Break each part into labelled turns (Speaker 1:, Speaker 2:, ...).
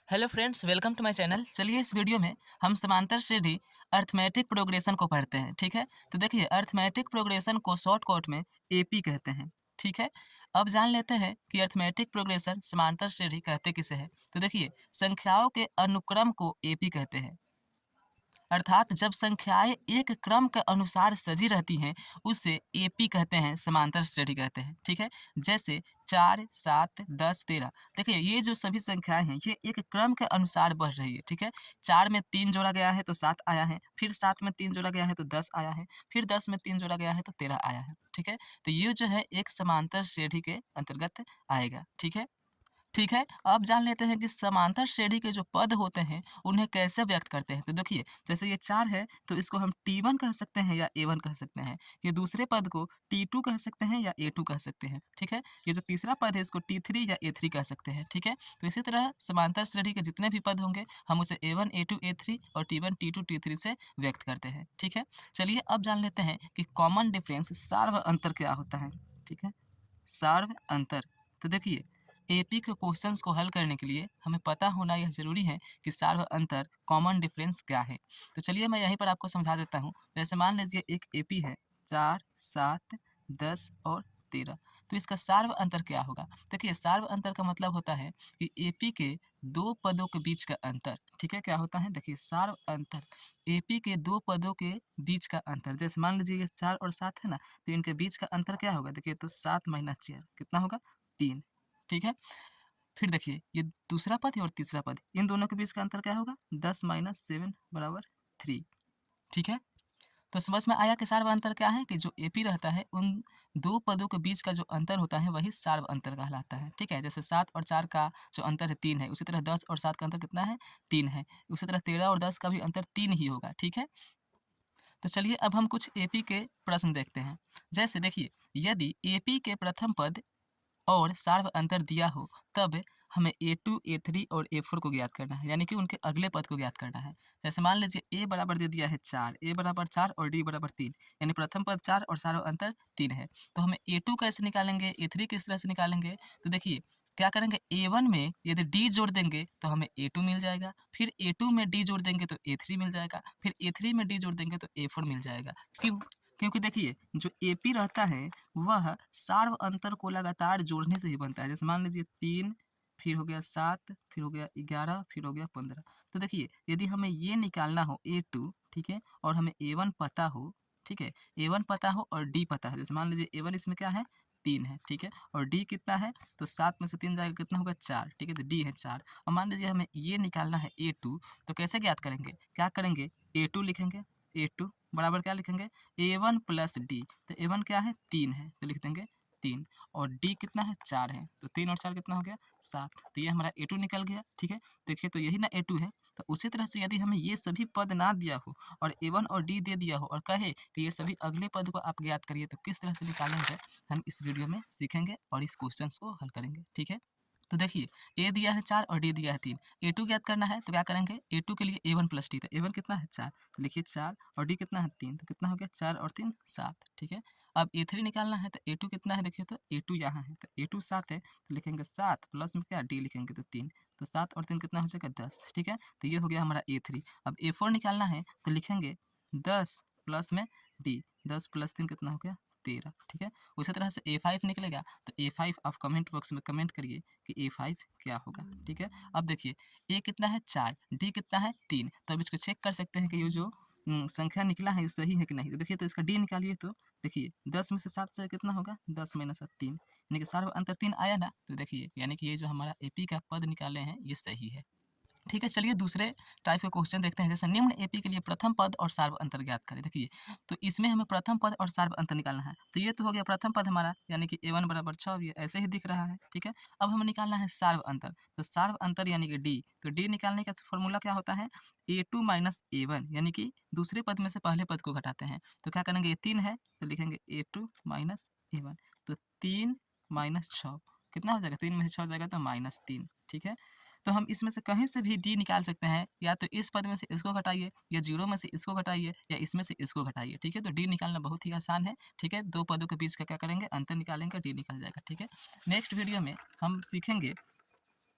Speaker 1: Hello friends, welcome to my channel. चलिए इस video में हम समांतर श्रेणी अरिथमेटिक प्रोग्रेशन को पढ़ते हैं। ठीक है, तो देखिए अरिथमेटिक प्रोग्रेशन को शॉर्टकट में एपी कहते हैं। ठीक है, अब जान लेते हैं कि अरिथमेटिक प्रोग्रेशन समांतर श्रेणी कहते किसे हैं। तो देखिए संख्याओं के अनुक्रम को एपी कहते हैं। अर्थात जब संख्याएं एक क्रम के अनुसार सजी रहती हैं उसे एपी कहते हैं, समांतर श्रेणी कहते हैं। ठीक है, जैसे 4, 7, 10, 13। देखिए ये जो सभी संख्याएं हैं ये एक क्रम के अनुसार बढ़ रही है। ठीक है, 4 में 3 जोड़ा गया है तो 7 आया है, फिर 7 में 3 जोड़ा गया है तो 10 आया है, फिर 10 में 3 जोड़ा गया है तो 13 आया है। ठीक है, तो ये जो है एक समांतर श्रेणी के अंतर्गत आएगा। ठीक है, अब जान लेते हैं कि समांतर श्रेणी के जो पद होते हैं उन्हें कैसे व्यक्त करते हैं। तो देखिए जैसे ये 4 है तो इसको हम T1 कह सकते हैं या A1 कह सकते हैं। ये दूसरे पद को T2 कह सकते हैं या A2 कह सकते हैं। ठीक है, ये जो तीसरा पद है इसको T3 या A3 कह सकते हैं। ठीक है, तो इसी तरह समांतर श्रेणी के जितने भी पद होंगे हम उसे A1 A2 A3 और T1 T2 T3 से व्यक्त करते हैं। ठीक है, चलिए अब जान लेते हैं कि कॉमन डिफरेंस सार्व अंतर क्या होता है। ठीक है, सार्व अंतर। तो देखिए एपी के क्वेश्चंस को हल करने के लिए हमें पता होना यह ज़रूरी है कि सार्व अंतर कॉमन डिफरेंस क्या है। तो चलिए मैं यहीं पर आपको समझा देता हूँ। जैसे मान लीजिए एक एपी है 4, 7, 10 और 13। तो इसका सार्व अंतर क्या होगा। देखिए सार्व अंतर का मतलब होता है कि एपी के दो पदों के बीच का अंतर। ठीक है, क्या होता है देखिए सार्व अंतर एपी के दो पदों के बीच का अंतर। जैसे मान लीजिए ये 4 और 7 है ना, तो इनके बीच का अंतर क्या होगा। देखिए तो 7 माइनस 4 कितना होगा 3। ठीक है, फिर देखिए ये दूसरा पद है और तीसरा पद, इन दोनों के बीच का अंतर क्या होगा 10 माइनस 7 बराबर 3। ठीक है, तो समझ में आया कि सार्व अंतर क्या है कि जो एपी रहता है उन दो पदों के बीच का जो अंतर होता है वही सार्व अंतर कहलाता है। ठीक है, जैसे 7 और 4 का जो अंतर है 3 है, उसी तरह 10 और 7 का अंतर कितना है 3 है। उसी तरह 13 और 10 का भी अंतर 3 ही होगा। ठीक है, तो चलिए अब हम कुछ एपी के प्रश्न देखते हैं। जैसे देखिए यदि एपी के प्रथम पद और सार्व अंतर दिया हो तब हमें A2, A3 और A4 को ज्ञात करना है, यानी कि उनके अगले पद को ज्ञात करना है। जैसे मान लीजिए A बराबर दे दिया है 4, A बराबर 4 और D बराबर 3, यानी प्रथम पद 4 और सार्व अंतर 3 है। तो हमें A2 कैसे निकालेंगे, A3 किस तरह से निकालेंगे। तो देखिए क्या करेंगे A1 में यदि D जोड़ देंगे तो हमें A2 मिल जाएगा, फिर A2 में D जोड़ देंगे तो A3 मिल जाएगा, फिर A3 में D जोड़ देंगे तो A4 मिल जाएगा। क्यों, क्योंकि देखिए जो एपी रहता है वह सार्व अंतर को लगातार जोड़ने से ही बनता है। जैसे मान लीजिए 3, फिर हो गया 7, फिर हो गया 11, फिर हो गया 15। तो देखिए यदि हमें ये निकालना हो A2, ठीक है, और हमें A1 पता हो, ठीक है, A1 पता हो और D पता है। जैसे मान लीजिए A1 इसमें क्या है 3 है, ठीक है, और D कितना है तो 7 में से 3 जाएगा कितना होगा 4। ठीक है, तो D है 4। और मान लीजिए हमें ये निकालना है A2, तो कैसे ज्ञात करेंगे, क्या करेंगे A2 लिखेंगे, A2 बराबर क्या लिखेंगे A1 प्लस डी। तो A1 क्या है 3 है तो लिख देंगे 3, और D कितना है 4 है, तो 3 और 4 कितना हो गया 7। तो ये हमारा A2 निकल गया। ठीक है, देखिए तो यही ना A2 है। तो उसी तरह से यदि हमें ये सभी पद ना दिया हो और A1 और D दे दिया हो और कहे कि ये सभी अगले पद को आप ज्ञात करिए, तो किस तरह से निकालेंगे हम इस वीडियो में सीखेंगे और इस क्वेश्चन को हल करेंगे। ठीक है, तो देखिए ए दिया है 4 और डी दिया है 3। A2 ज्ञात करना है तो क्या करेंगे A2 के लिए A1 प्लस डी, तो A1 कितना है 4, तो लिखिए 4 और डी कितना है 3, तो कितना हो गया 4 और 3 7। ठीक है, अब A3 निकालना है तो A2 कितना है, देखिए तो A2 यहाँ है तो A2 7 है, तो लिखेंगे 7 प्लस में क्या डी लिखेंगे तो 3, तो 7 और 3 कितना हो जाएगा 10। ठीक है, तो ये हो गया हमारा A3। अब A4 निकालना है तो लिखेंगे 10 प्लस में डी, 10 प्लस 3 कितना हो गया 13। ठीक है, उसी तरह से A5 निकलेगा तो A5 आप कमेंट बॉक्स में कमेंट करिए कि A5 क्या होगा। ठीक है, अब देखिए A कितना है 4, D कितना है 3, तो अब इसको चेक कर सकते हैं कि ये जो संख्या निकला है ये सही है कि नहीं। तो देखिए तो इसका D निकालिए तो देखिए 10 में से 7 से कितना होगा 10 माइनस 7 3, यानी कि सार्व अंतर 3 आया ना। तो देखिए यानी कि ये जो हमारा AP का पद निकाले हैं ये सही है। ठीक है, चलिए दूसरे टाइप के क्वेश्चन देखते हैं। जैसे निम्न एपी के लिए प्रथम पद और सार्व अंतर ज्ञात करें। देखिए तो इसमें हमें प्रथम पद और सार्व अंतर निकालना है। तो ये तो हो गया प्रथम पद हमारा, यानी कि A1 बराबर 6, ये ऐसे ही दिख रहा है। ठीक है, अब हमें निकालना है सार्व अंतर। तो सार्व अंतर यानी कि डी, तो डी निकालने का फॉर्मूला क्या होता है A2 माइनस A1, यानी कि दूसरे पद में से पहले पद को घटाते हैं। तो क्या करेंगे ये 3 है तो लिखेंगे A2 माइनस A1, तो 3 माइनस 6 कितना हो जाएगा, 3 में से 6 जाएगा तो -3। ठीक है, तो हम इसमें से कहीं से भी डी निकाल सकते हैं, या तो इस पद में से इसको घटाइए, या 0 में से इसको घटाइए, या इसमें से इसको घटाइए। ठीक है, तो डी निकालना बहुत ही आसान है। ठीक है, दो पदों के बीच का क्या करेंगे अंतर निकालेंगे, डी निकल जाएगा। ठीक है, नेक्स्ट वीडियो में हम सीखेंगे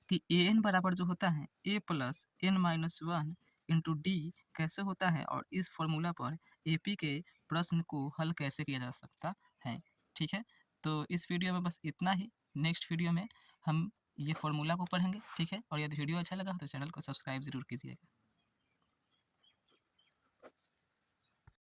Speaker 1: कि ए एन बराबर जो होता है a plus n minus one into d कैसे होता है और इस फॉर्मूला पर ए पी के प्रश्न को हल कैसे किया जा सकता है। ठीक है, तो इस वीडियो में बस इतना ही। नेक्स्ट वीडियो में हम ये फॉर्मूला को पढ़ेंगे। ठीक है, और यदि वीडियो अच्छा लगा तो चैनल को सब्सक्राइब ज़रूर कीजिएगा।